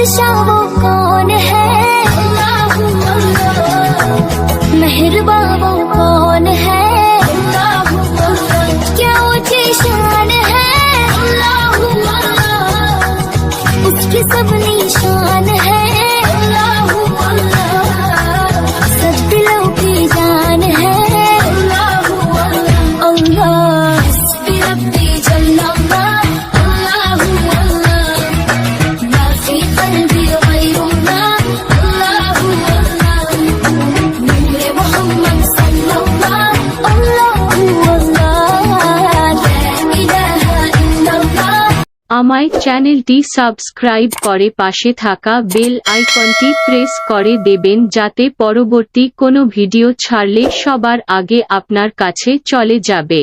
बादशाह वो कौन है, मेहरबा वो कौन है, क्या ऊंची शान है, उसकी सब निशान है, सब दिलों की जान है। আমার চ্যানেলটি সাবস্ক্রাইব করে পাশে থাকা বেল আইকনটি প্রেস করে দেবেন যাতে পরবর্তী কোনো ভিডিও ছাড়লে সবার আগে আপনার কাছে চলে যাবে।